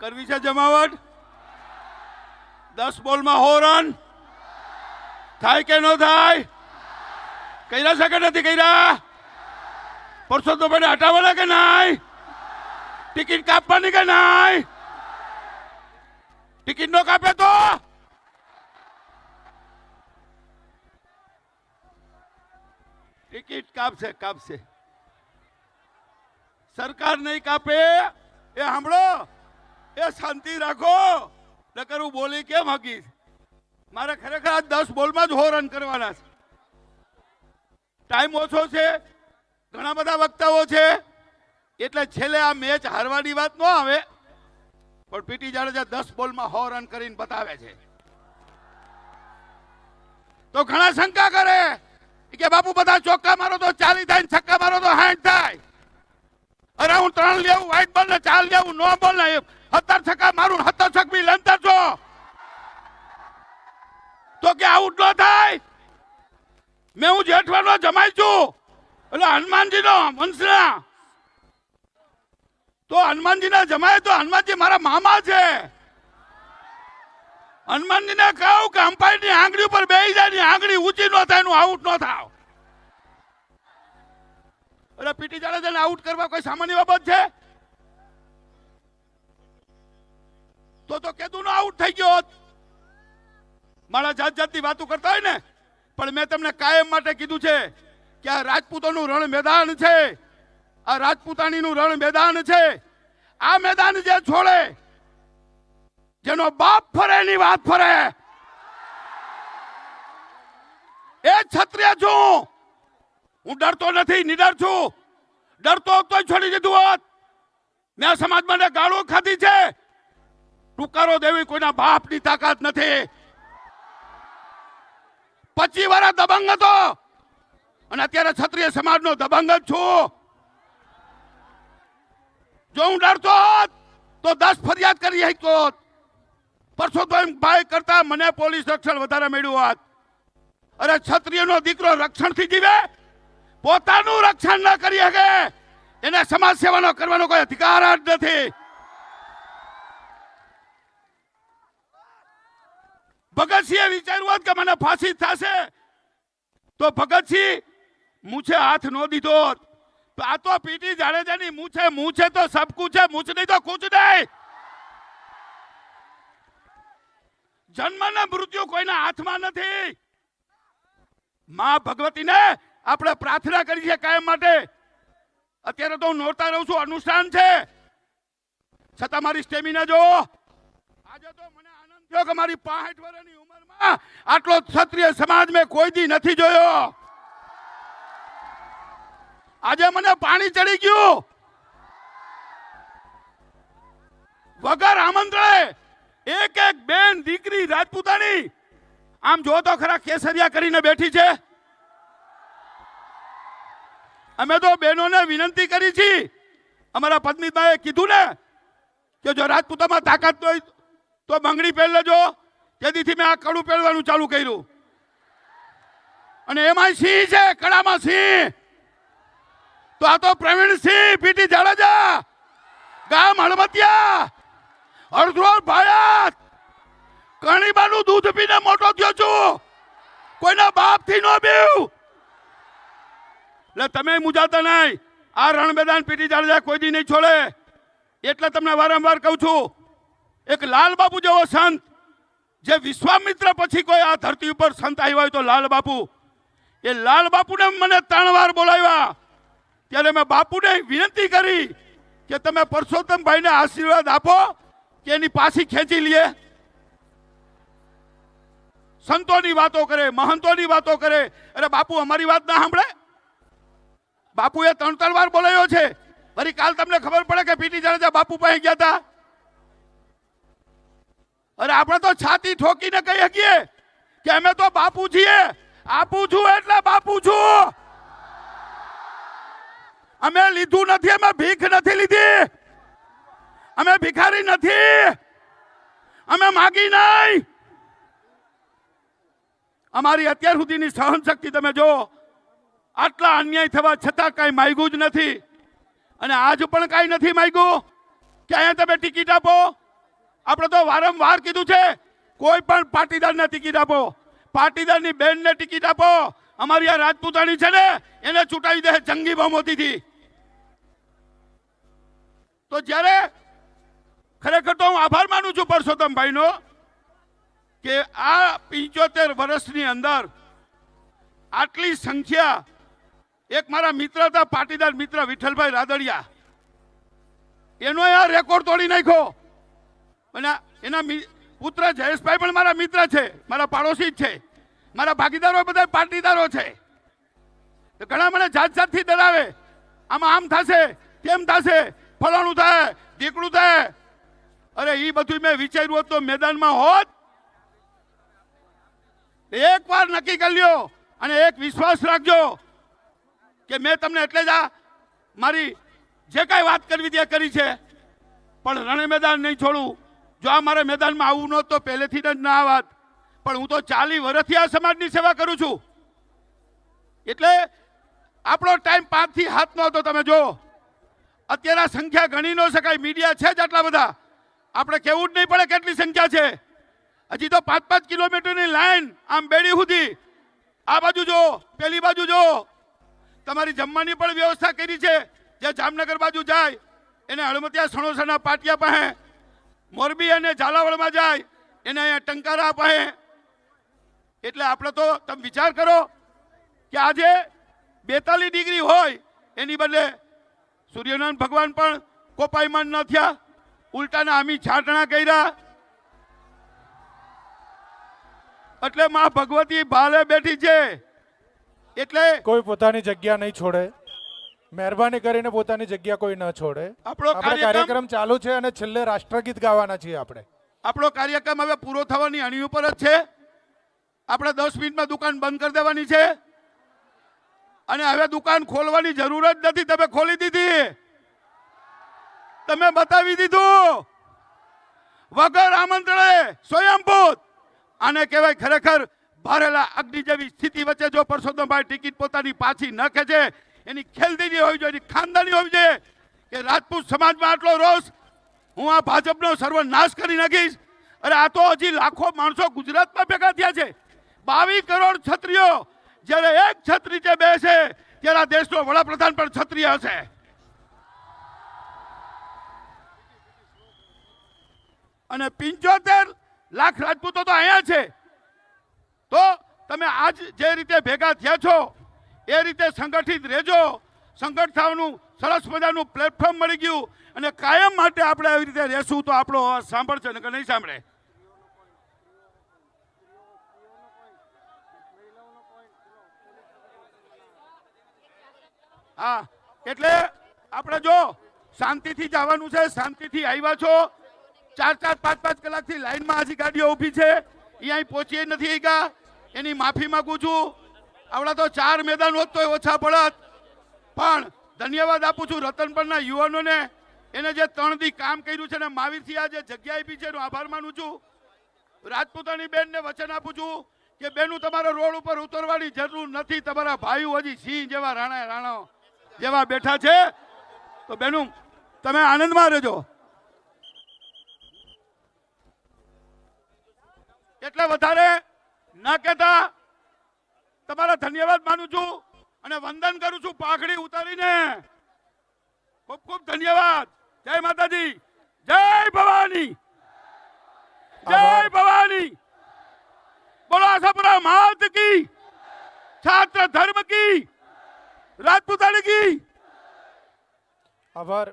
કરવી છે જમાવટ? 10 બોલમાં 100 રન થાય કે ન થાય? કર્યા છે કે નથી કર્યા? પરસોત્તમભાઈને હટાવવાના કે નહીં? ટિકિટ કાપવાની કે નહીં? ટિકિટ નો કાપે તો ટિકિટ કાપશે કાપશે. સરકાર નહીં કાપે એ સાંભળો, એ શાંતિ રાખો. નકર હું બોલી કેમ હકીશ? મારે ખરેખર આ 10 બોલમાં જ 100 રન કરવાના છે. ટાઈમ ઓછો છે, ઘણા બધા વક્તાઓ છે, એટલે છેલ્લે આ મેચ હારવાની વાત ન આવે. પણ પીટી જાડેજા 10 બોલમાં 100 રન કરીને બતાવે છે. તો ઘણા શંકા કરે કે બાપુ બધા ચોક્કા મારો તો 40 થાય, છક્કા મારો તો 60 થાય. અરે હું 3 લેવું, વ્હાઈટ બોલ ને 4 લેવું, નો બોલ ને 17 છક્કા મારું, 17 છક્કી લંતર છો તો કે આઉટ ન થાય? મેં હું જેઠવાનો જમાઈ છું, એટલે હનુમાનજી નો વંશના. તો હનુમાનજી ના જમાય તો હનુમાનજી મારા મામા છે. હનુમાનજી ને કહું કે અમ્પાયર ની આંગળી ઉપર બેસી જાય, ની આંગળી ઊંચી ન થાય, નું આઉટ ન થાવ. એટલે પીટી જાડેજાને આઉટ કરવા કોઈ સામાન્ય બાબત છે? તો કેદું નો આઉટ થઈ ગયો. મારા જાત જાતની વાતો કરતા હોય ને, પણ મેં તમને કાયમ માટે કીધું છે કે આ રાજપૂતોનું રણ મેદાન છે, આ રાજપૂતાણીનું રણ મેદાન છે. આ મેદાન જે છોડે, જેનો બાપ ફરે એની વાત ફરે. એ ક્ષત્રિય છું હું, ડરતો નથી, નિડર છું. ડરતો તો છોડી દીધું હોત. મેં સમાજમાં ગાળો ખાધી છે. ટુકારો દેવી કોઈના બાપની તાકાત નથી. 25 વર્ષ દબંગ હતો અને અત્યારે ક્ષત્રિય સમાજનો દબંગ જ છું. જો હું ડરતો હોત તો 10 ફરિયાદ કરી શકતો હોત. પરસોત્તમભાઈ કરતા મને પોલીસ રક્ષણ વધારે મળ્યું હોત. અરે ક્ષત્રિયનો દીકરો રક્ષણથી જીવે, પોતાનું રક્ષણ ન કરી શકે, એને સમાજ સેવાનો કરવાનો કોઈ અધિકાર જ નથી. ભગતસિંહે વિચાર્યું હોત કે મને ફાંસી થશે તો ભગતસિંહ મૂછે હાથ નો દીધો. તો આ તો પીટી જાડેજાની મૂછે તો સબ કુછ છે, મૂછ નહીં તો કુછ નહીં. જન્મ ને મૃત્યુ કોઈના હાથમાં નથી. માં ભગવતીને આપણે પ્રાર્થના કરી છે કાયમ માટે. અત્યારે તો હું નોરતા રહું છું, અનુષ્ઠાન છે, છતાં મારી સ્ટેમિના જો. આજે તો મને આનંદ થયો કે મારી 65 વર્ષની ઉંમરમાં આટલો ક્ષત્રિય સમાજ મેં કોઈ દી નથી જોયો. આજે મને પાણી ચડી ગયું. વગર આમંત્રણે એક બેન દીકરી રાજપૂતાણી આમ જો તો ખરા કેસરિયા કરીને બેઠી છે. અમે તો બહેનોને વિનંતી કરી છે. અમારા પદ્મિતભાઈએ કીધું ને કે જો રાજપૂતોમાં તાકાત હોય તો બંગડી પહેર લેજો. તેથી મેં આ કડું પહેરવાનું ચાલુ કર્યું. અને એમાં સિંહ છે, કડામાં સિંહ. તો આ તો પ્રવીણસિંહ પીટી જાડેજા, ગામ હળમતિયા, અડધોળ ભાયાત, કણીબાનું દૂધ પીને મોટો થયો છું. કોઈના બાપથી નો બીવ. એટલે તમે મુજાતા નહીં. આ રણ મેદાન પીટી જાડેજા કોઈ દી નહીં છોડે. એટલે તમને વારંવાર કહું છું, એક લાલ બાપુ જેવો સંત, જે વિશ્વામિત્ર પછી કોઈ આ ધરતી ઉપર સંત આવ્યા હોય તો લાલ બાપુ. એ લાલ બાપુને મને 3 વાર બોલાવ્યા. ત્યારે મેં બાપુને વિનંતી કરી કે તમે પરસોત્તમભાઈને આશીર્વાદ આપો કે એની પાછી ખેંચી લઈએ. સંતોની વાતો કરે, મહંતોની વાતો કરે. અરે બાપુ અમારી વાત ના સાંભળે? બાપુએ 3 વાર બોલાવ્યો છે. વળી કાલ તમને ખબર પડે કે પીટી જાડેજા બાપુ પાસે ગયા હતા. અરે આપણે તો છાતી ઠોકીને કહી શકીએ કે અમે તો બાપુ છીએ. આપું છું એટલે બાપુ છું. અમે લીધું નથી, અમે ભીખ નથી લીધી, અમે ભિખારી નથી, અમે માગી નહીં. અમારી અત્યાર સુધીની સહન શક્તિ તમે જો. આટલા અન્યાય થવા છતાં કઈ માંગ્યું જ નથી. અને આજ પણ કઈ નથી માંગ્યું કે અહીંયા તમે ટિકિટ આપો, આપણે તો વારંવાર કીધું છે, કોઈ પણ પાટીદારને ટિકિટ આપો, પાટીદારની બેનને ટિકિટ આપો. અમારી આ રાજપૂતાણી છે ને એને ચૂંટાવી દે જંગી બહુમતીથી. તો જ્યારે ખરેખર તો હું આભાર માનું છું પરસોત્તમભાઈનો કે આ 75 વર્ષની અંદર આટલી સંખ્યા. એક મારા મિત્ર હતા, પાટીદાર મિત્ર વિઠ્ઠલભાઈ રાદડિયા, એનો આ રેકોર્ડ તોડી નાખ્યો. અને એના પુત્ર જયેશભાઈ પણ મારા મિત્ર છે, મારા પાડોશી જ છે, મારા ભાગીદારો બધા પાટીદારો છે. ઘણા મને જાત જાતથી ડરાવે, આમાં આમ થશે તેમ થશે, ફલાણું થાય દીકડું થાય. અરે એ બધું મેં વિચાર્યું હોત તો મેદાનમાં હોત. એક વાર નક્કી કરી લ્યો અને એક વિશ્વાસ રાખજો કે મેં તમને એટલે જ આ મારી જે કાંઈ વાત કરવી તે કરી છે, પણ રણે મેદાન નહીં છોડું. જો આ મારે મેદાનમાં આવવું નહોતું તો પહેલેથી જ ના આવત. પણ હું તો 40 વર્ષથી આ સમાજની સેવા કરું છું. એટલે આપણો ટાઈમ 5 થી 7 નો હતો. તમે જો અત્યારે સંખ્યા ગણી ન શકાય, મીડિયા છે જ આટલા બધા, આપણે કહેવું જ નહીં પડે કેટલી સંખ્યા છે. હજી તો 5-5 કિલોમીટરની લાઈન આમ બેડી સુધી. આ બાજુ જો, પેલી બાજુ જો. તમારી જમવાની પણ વ્યવસ્થા કરી છે. જે જામનગર બાજુ જાય એને હળમતિયા સણોસરના પાટિયા પાસે, મોરબી અને ઝાલાવાડમાં જાય એને અહીંયા ટંકારા પાસે. એટલે આપણે તો તમે વિચાર કરો કે આજે 42 ડિગ્રી હોય એની બદલે સૂર્યનારાયણ ભગવાન પણ કોપાયમાન ન થયા, ઉલટાના આમી છાટણા કર્યા. એટલે માં ભગવતી ભાલે બેઠી છે. એટલે કોઈ પોતાની જગ્યા નહીં છોડે, મહેરબાની કરીને પોતાની જગ્યા કોઈ ન છોડે. આપણો કાર્યક્રમ ચાલુ છે અને છેલ્લે રાષ્ટ્રગીત ગાવાના છીએ આપણે. આપણો કાર્યક્રમ હવે પૂરો થવાની અણી ઉપર જ છે. આપણે 10 મિનિટમાં દુકાન બંધ કરી દેવાની છે અને હવે દુકાન ખોલવાની જરૂર જ નથી. તમે ખોલી દીધી, તમે બતાવી દીધું વગર આમંત્રણે, સ્વયંભૂત. આને કહેવાય ખરેખર ભરેલા અગ્નિ જેવી સ્થિતિ વચ્ચે જો પરસોત્તમભાઈ ટિકિટ પોતાની પાછી ન ખેંચે, એની ખેલદીની હોવી જોઈએ, એની ખાનદાની હોવી જોઈએ કે રાજપૂત સમાજમાં આટલો રોષ, હું આ ભાજપનો સર્વનાશ કરી નાખીશ. અરે આ તો હજી લાખો માણસો ગુજરાતમાં ભેગા થયા છે. 22 કરોડ ક્ષત્રિયો. જ્યારે એક ક્ષત્રિય જે બેસે ત્યારે આ દેશનો વડાપ્રધાન પણ ક્ષત્રિય હશે. અને 75 લાખ રાજપૂતો તો અહીંયા છે. તો તમે આજ જે રીતે ભેગા થયા છો એ રીતે સંગઠિત રહેજો. સંગઠિત થવાનું સરસ મજાનું પ્લેટફોર્મ મળી ગયું અને કાયમ માટે આપણે આવી રીતે રહેશું તો આપણો અવાજ સાંભળશે ને કે નહીં સાંભળે. હા, એટલે આપણે જો શાંતિથી જવાનું છે, શાંતિથી આવ્યા છો. 4-4, 5-5 કલાકથી લાઈનમાં હજી ગાડીઓ ઊભી છે, અહીંયા પહોંચી નથી ગયા. એની માફી માંગુ છું. આવડા તો 4 મેદાન હોત તો ઓછા પડત. પણ ધન્યવાદ આપું છું રતનપરના યુવાનોને, એને જે 3 દી કામ કર્યું છે ને માવીથી આ જે જગ્યા આપી છે એનો આભાર માનું છું. રાજપૂતાણી બેનને વચન આપું છું કે બેનું તમારે રોડ ઉપર ઉતરવાની જરૂર નથી. તમારા ભાઈઓ હજી સિંહ જેવા રાણા જેવા બેઠા છે. તો બેનું તમે આનંદમાં રહેજો. એટલે વધારે ન કહેતા તમારા ધન્યવાદ માનું છું અને વંદન કરું છું પાઘડી ઉતારીને. ખૂબ ખૂબ ધન્યવાદ. જય માતાજી, જય ભવાની, જય ભવાની. બોલો આશાપુરા માત કી, છાત્ર ધર્મ કી, રાજપૂતાણી કી. આભાર.